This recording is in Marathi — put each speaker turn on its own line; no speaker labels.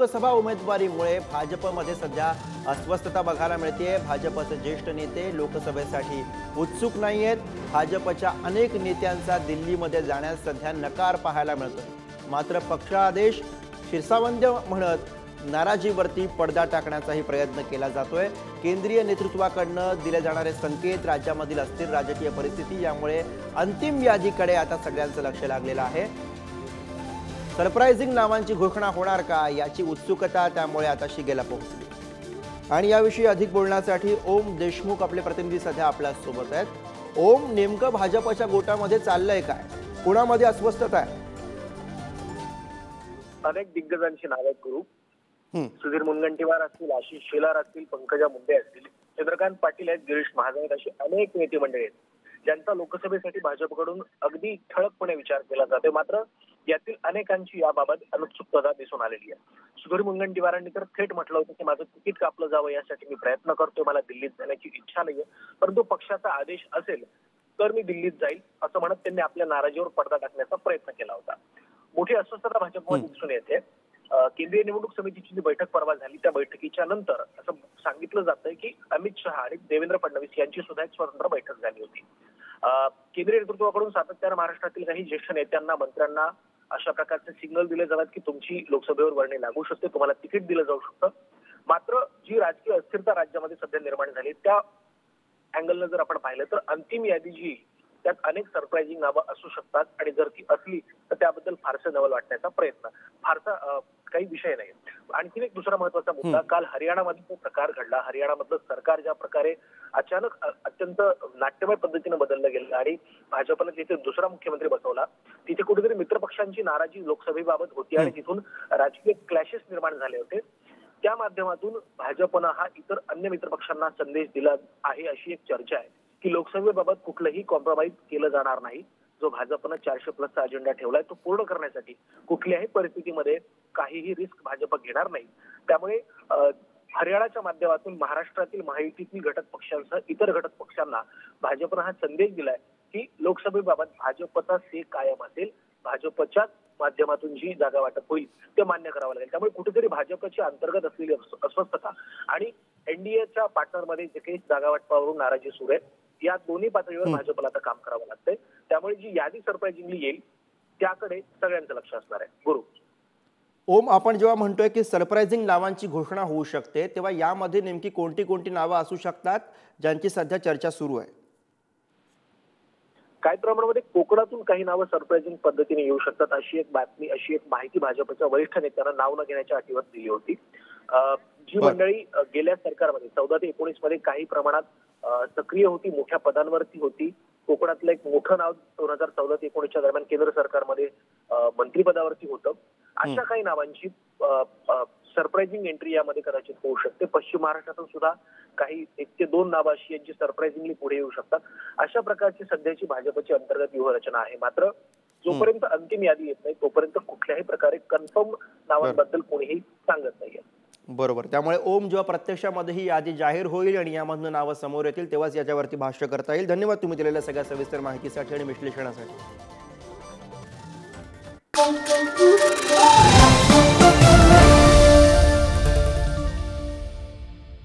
लोकसभा उमेदवारीमुळे भाजपमध्ये सध्या अस्वस्थता बघायला मिळते। भाजपचे ज्येष्ठ नेते लोकसभेसाठी उत्सुक नाहीयेत। भाजपच्या अनेक नेत्यांचा दिल्लीमध्ये जाण्यास सध्या नकार पाहायला मिळतोय। मात्र पक्षादेश शिरसावंत म्हणत नाराजीवरती पडदा टाकण्याचाही प्रयत्न केला जातोय। केंद्रीय नेतृत्वाकडून दिले जाणारे संकेत, राज्यामधील अस्थिर राजकीय परिस्थिती यामुळे अंतिम यादीकडे आता सगळ्यांचं लक्ष लागलेलं आहे। सरप्राइजिंग नावांची घोषणा होणार का याची उत्सुकता त्यामुळे आता शिगेला पोहोचली। आणि याविषयी अधिक बोलण्यासाठी ओम देशमुख आपले प्रतिनिधी सध्या आपल्या सोबत आहेत। ओम, नेमकं भाजपच्या गोटामध्ये चाललंय काय? कुणामध्ये अस्वस्थता आहे?
अनेक दिग्गजांची नावे आहेत गुरु। सुधीर मुनगंटीवार असतील, आशिष शेलार असतील, पंकजा मुंडे असतील, चंद्रकांत पाटील आहेत, गिरीश महाजन आहेत, अशी अनेक नेते मंडळी आहेत ज्यांचा लोकसभेसाठी भाजपकडून अगदी ठळकपणे विचार केला जातो। मात्र यातील अनेकांची याबाबत अनुत्सुकता दिसून आलेली आहे। सुधीर मुनगंटीवारांनी तर थेट म्हटलं होतं की माझं तिकीट कापलं जावं यासाठी मी प्रयत्न करतोय, मला दिल्लीत जाण्याची इच्छा नाहीये, परंतु पक्षाचा आदेश असेल तर मी दिल्लीत जाईल असं म्हणत त्यांनी आपल्या नाराजीवर पडदा टाकण्याचा प्रयत्न केला होता। मोठी अस्वस्थता भाजपमध्ये दिसून येते। केंद्रीय निवडणूक समितीची जी बैठक परवा झाली त्या बैठकीच्या नंतर असं सांगितलं जातंय की अमित शहा आणि देवेंद्र फडणवीस यांची सुद्धा एक स्वतंत्र बैठक झाली होती। केंद्रीय नेतृत्वाकडून सातत्याने महाराष्ट्रातील काही ज्येष्ठ नेत्यांना, मंत्र्यांना अशा प्रकारचे सिग्नल दिले जातात की तुमची लोकसभेवर वर्णी लागू शकते, तुम्हाला तिकीट दिलं जाऊ शकतं। मात्र जी राजकीय अस्थिरता राज्यामध्ये सध्या निर्माण झाली त्या अँगलनं जर आपण पाहिलं तर अंतिम यादी जी त्यात अनेक सरप्राइजिंग नावं असू शकतात आणि जर ती असली तर त्याबद्दल फारसं नवल वाटण्याचा प्रयत्न, फारसा काही विषय नाही। आणखी एक दुसरा महत्वाचा मुद्दा, काल हरियाणामध्ये जो प्रकार घडला, हरियाणामधलं सरकार ज्या प्रकारे अचानक अत्यंत नाट्यमय पद्धतीने बदललं गेलं आणि भाजपने तिथे दुसरा मुख्यमंत्री बसवला, तिथे कुठेतरी मित्रपक्षांची नाराजी लोकसभेबाबत होती आणि तिथून राजकीय क्लॅशेस निर्माण झाले होते। त्या माध्यमातून भाजपनं हा इतर अन्य मित्रपक्षांना संदेश दिला आहे अशी एक चर्चा आहे की लोकसभेबाबत कुठलंही कॉम्प्रोमाइज केलं जाणार नाही। जो भाजपनं 400+ अजेंडा ठेवलाय तो पूर्ण करण्यासाठी कुठल्याही परिस्थितीमध्ये काहीही रिस्क भाजप घेणार नाही। त्यामुळे हरियाणाच्या माध्यमातून महाराष्ट्रातील महायुतीतील घटक पक्षांसह इतर घटक पक्षांना भाजपनं हा संदेश दिलाय की लोकसभेबाबत भाजपचा से कायम असेल, भाजपच्याच माध्यमातून जी जागा वाटप होईल ते मान्य करावं लागेल। त्यामुळे कुठेतरी भाजपची अंतर्गत असलेली अस्वस्थता आणि एनडीएच्या पार्टनरमध्ये जे काही जागा वाटपावरून नाराजी सुरू आहे, या दोन्ही पातळीवर भाजपला आता काम करावं लागतंय। त्यामुळे जी यादी सरप्राइजिंगली येईल त्याकडे सगळ्यांचं लक्ष असणार आहे। गुरु
ओम, आपण जेव्हा म्हणतोय की सरप्राइजिंग नावांची घोषणा होऊ शकते, तेव्हा यामध्ये नेमकी कोणती नावं असू शकतात ज्यांची सध्या चर्चा सुरू आहे?
काही प्रमाणामध्ये कोकणातून काही नावं सरप्राइजिंग पद्धतीने येऊ शकतात अशी एक बातमी, अशी एक माहिती भाजपच्या वरिष्ठ नेत्यांना नाव न घेण्याच्या अटीवर दिली होती। जी मंडळी गेल्या सरकारमध्ये 14 ते 19 मध्ये काही प्रमाणात सक्रिय होती, मोठ्या पदांवरती होती, कोकणातलं एक मोठं नाव 2014 ते 19च्या दरम्यान केंद्र सरकारमध्ये मंत्रिपदावरती होतं, अशा काही नावांची सरप्राइजिंग एंट्री यामध्ये कदाचित होऊ शकते। पश्चिम महाराष्ट्रातून सुद्धा काही 1 ते 2 नावं अशी यांची सरप्राइजिंगली पुढे येऊ शकतात। अशा प्रकारची सध्याची भाजपची अंतर्गत व्यूहरचना आहे। मात्र जोपर्यंत अंतिम यादी येत नाही तोपर्यंत कुठल्याही प्रकारे कन्फर्म नावांबद्दल कोणीही सांगत नाहीये।
बरोबर, त्यामुळे ओम, जेव्हा प्रत्यक्षामध्ये ही यादी जाहीर होईल आणि यामधून नावं समोर येतील तेव्हाच याच्यावरती भाष्य करता येईल। धन्यवाद तुम्ही दिलेल्या सगळ्या सविस्तर माहितीसाठी आणि विश्लेषणासाठी।